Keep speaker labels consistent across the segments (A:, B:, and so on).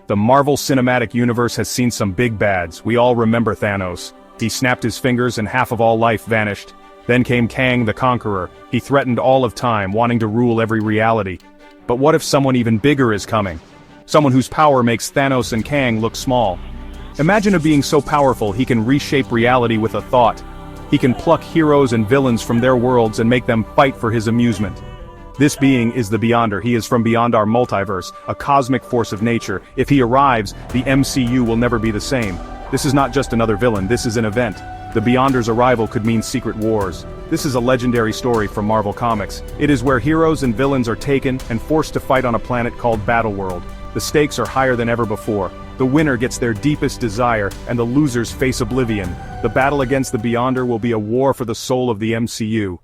A: The Marvel Cinematic Universe has seen some big bads. We all remember Thanos. He snapped his fingers and half of all life vanished. Then came Kang the Conqueror. He threatened all of time, wanting to rule every reality. But what if someone even bigger is coming? Someone whose power makes Thanos and Kang look small. Imagine a being so powerful he can reshape reality with a thought. He can pluck heroes and villains from their worlds and make them fight for his amusement. This being is the Beyonder. He is from beyond our multiverse, a cosmic force of nature. If he arrives, the MCU will never be the same. This is not just another villain, this is an event. The Beyonder's arrival could mean secret wars. This is a legendary story from Marvel Comics. It is where heroes and villains are taken and forced to fight on a planet called Battleworld. The stakes are higher than ever before. The winner gets their deepest desire, and the losers face oblivion. The battle against the Beyonder will be a war for the soul of the MCU.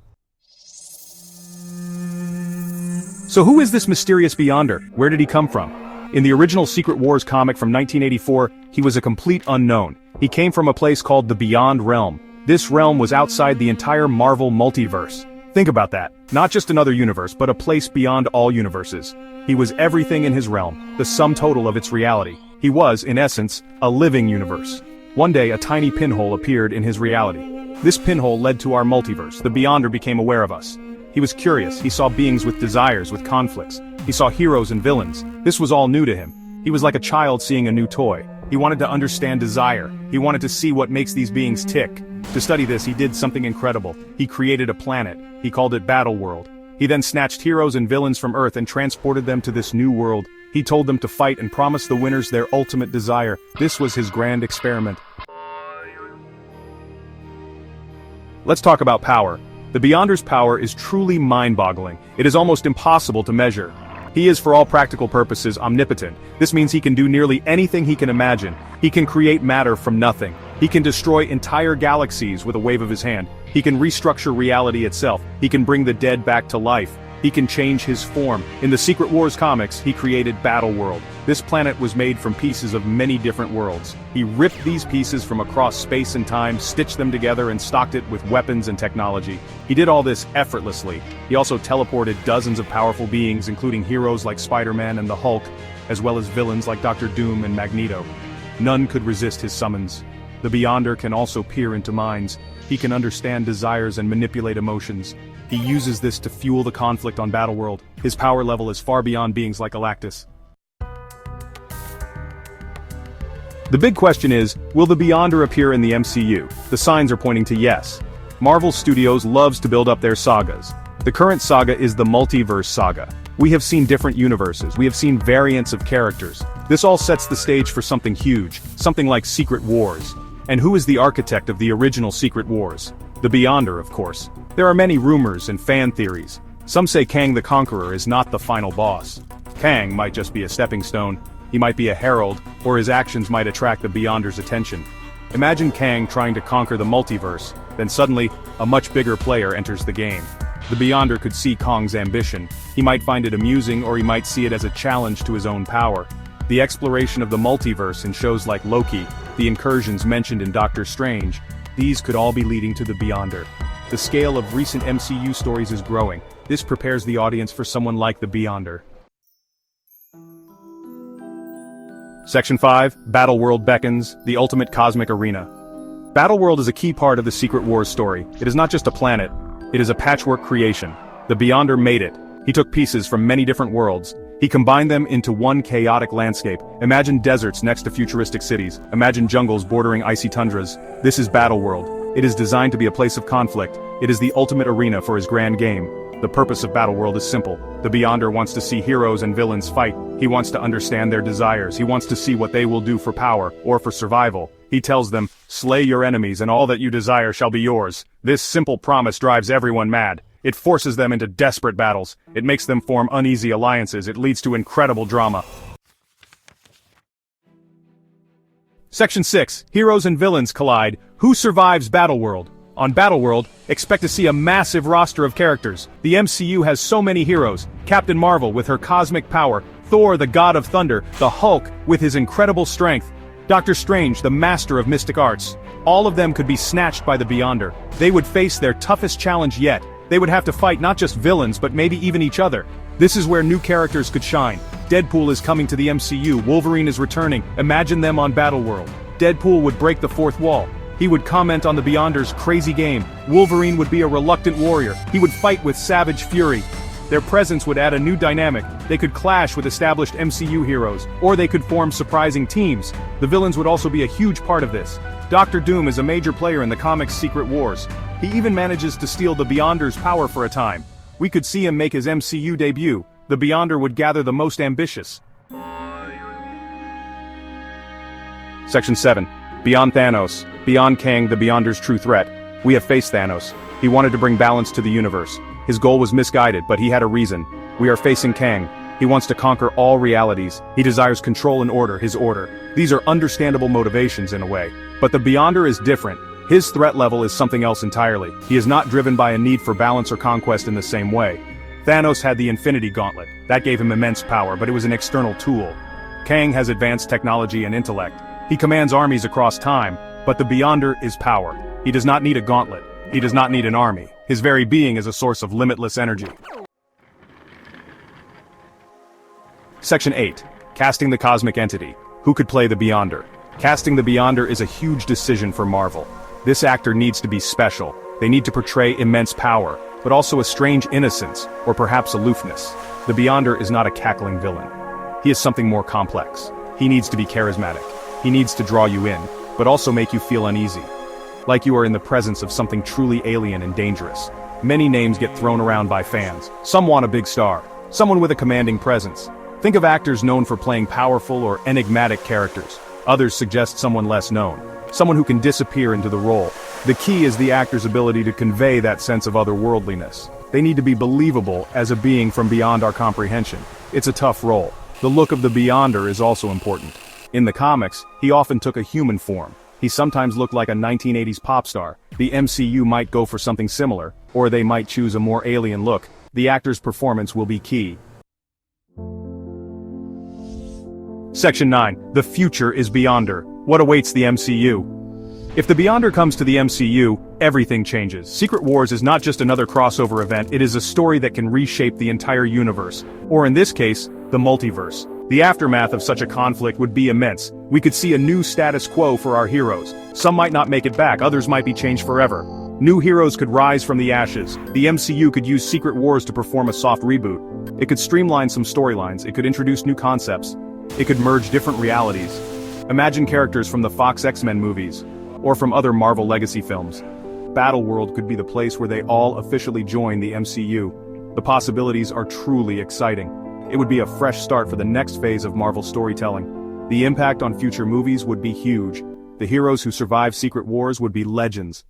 A: So who is this mysterious Beyonder? Where did he come from? In the original Secret Wars comic from 1984, he was a complete unknown. He came from a place called the Beyond Realm. This realm was outside the entire Marvel multiverse. Think about that. Not just another universe, but a place beyond all universes. He was everything in his realm, the sum total of its reality. He was, in essence, a living universe. One day, a tiny pinhole appeared in his reality. This pinhole led to our multiverse. The Beyonder became aware of us. He was curious. He saw beings with desires, with conflicts. He saw heroes and villains. This was all new to him. He was like a child seeing a new toy. He wanted to understand desire. He wanted to see what makes these beings tick. To study this, he did something incredible. He created a planet. He called it Battleworld. He then snatched heroes and villains from Earth and transported them to this new world. He told them to fight and promised the winners their ultimate desire. This was his grand experiment. Let's talk about power. The Beyonder's power is truly mind-boggling. It is almost impossible to measure. He is, for all practical purposes, omnipotent. This means he can do nearly anything he can imagine. He can create matter from nothing. He can destroy entire galaxies with a wave of his hand. He can restructure reality itself. He can bring the dead back to life. He can change his form. In the Secret Wars comics, he created Battleworld. This planet was made from pieces of many different worlds. He ripped these pieces from across space and time, stitched them together and stocked it with weapons and technology. He did all this effortlessly. He also teleported dozens of powerful beings, including heroes like Spider-Man and the Hulk, as well as villains like Dr. Doom and Magneto. None could resist his summons. The Beyonder can also peer into minds. He can understand desires and manipulate emotions. He uses this to fuel the conflict on Battleworld. His power level is far beyond beings like Galactus. The big question is, will the Beyonder appear in the MCU? The signs are pointing to yes. Marvel Studios loves to build up their sagas. The current saga is the Multiverse Saga. We have seen different universes, we have seen variants of characters. This all sets the stage for something huge, something like Secret Wars. And who is the architect of the original Secret Wars? The Beyonder, of course. There are many rumors and fan theories. Some say Kang the Conqueror is not the final boss. Kang might just be a stepping stone. He might be a herald, or his actions might attract the Beyonder's attention. Imagine Kang trying to conquer the multiverse, then suddenly, a much bigger player enters the game. The Beyonder could see Kang's ambition. He might find it amusing, or he might see it as a challenge to his own power. The exploration of the multiverse in shows like Loki, the incursions mentioned in Doctor Strange, these could all be leading to the Beyonder. The scale of recent MCU stories is growing. This prepares the audience for someone like the Beyonder. Section 5, Battleworld beckons, the ultimate cosmic arena. Battleworld is a key part of the Secret Wars story. It is not just a planet, it is a patchwork creation. The Beyonder made it. He took pieces from many different worlds. He combined them into one chaotic landscape. Imagine deserts next to futuristic cities. Imagine jungles bordering icy tundras. This is Battleworld. It is designed to be a place of conflict. It is the ultimate arena for his grand game. The purpose of Battleworld is simple. The Beyonder wants to see heroes and villains fight. He wants to understand their desires. He wants to see what they will do for power, or for survival. He tells them, slay your enemies and all that you desire shall be yours. This simple promise drives everyone mad. It forces them into desperate battles. It makes them form uneasy alliances. It leads to incredible drama. Section 6, Heroes and Villains Collide. Who survives Battleworld? On Battleworld, expect to see a massive roster of characters. The MCU has so many heroes. Captain Marvel with her cosmic power, Thor the god of thunder, the Hulk with his incredible strength, Doctor Strange the master of mystic arts. All of them could be snatched by the Beyonder. They would face their toughest challenge yet. They would have to fight not just villains but maybe even each other. This is where new characters could shine. Deadpool is coming to the MCU, Wolverine is returning, imagine them on Battleworld. Deadpool would break the fourth wall. He would comment on the Beyonders' crazy game. Wolverine would be a reluctant warrior. He would fight with savage fury. Their presence would add a new dynamic. They could clash with established MCU heroes, or they could form surprising teams. The villains would also be a huge part of this. Doctor Doom is a major player in the comics' Secret Wars. He even manages to steal the Beyonders' power for a time. We could see him make his MCU debut. The Beyonder would gather the most ambitious. Section 7. Beyond Thanos. Beyond Kang, the Beyonder's true threat. We have faced Thanos. He wanted to bring balance to the universe. His goal was misguided, but he had a reason. We are facing Kang. He wants to conquer all realities. He desires control and order, his order. These are understandable motivations in a way. But the Beyonder is different. His threat level is something else entirely. He is not driven by a need for balance or conquest in the same way. Thanos had the Infinity Gauntlet. That gave him immense power, but it was an external tool. Kang has advanced technology and intellect. He commands armies across time, but the Beyonder is power. He does not need a gauntlet. He does not need an army. His very being is a source of limitless energy. Section 8. Casting the Cosmic Entity. Who could play the Beyonder? Casting the Beyonder is a huge decision for Marvel. This actor needs to be special. They need to portray immense power, but also a strange innocence, or perhaps aloofness. The Beyonder is not a cackling villain. He is something more complex. He needs to be charismatic. He needs to draw you in, but also make you feel uneasy. Like you are in the presence of something truly alien and dangerous. Many names get thrown around by fans. Some want a big star. Someone with a commanding presence. Think of actors known for playing powerful or enigmatic characters. Others suggest someone less known. Someone who can disappear into the role. The key is the actor's ability to convey that sense of otherworldliness. They need to be believable as a being from beyond our comprehension. It's a tough role. The look of the Beyonder is also important. In the comics, he often took a human form. He sometimes looked like a 1980s pop star. The MCU might go for something similar, or they might choose a more alien look. The actor's performance will be key. Section 9. The future is Beyonder. What awaits the MCU? If the Beyonder comes to the MCU, everything changes. Secret Wars is not just another crossover event, it is a story that can reshape the entire universe. Or in this case, the multiverse. The aftermath of such a conflict would be immense. We could see a new status quo for our heroes. Some might not make it back, others might be changed forever. New heroes could rise from the ashes. The MCU could use Secret Wars to perform a soft reboot. It could streamline some storylines, it could introduce new concepts. It could merge different realities. Imagine characters from the Fox X-Men movies, or from other Marvel legacy films. Battleworld could be the place where they all officially join the MCU. The possibilities are truly exciting. It would be a fresh start for the next phase of Marvel storytelling. The impact on future movies would be huge. The heroes who survive Secret Wars would be legends.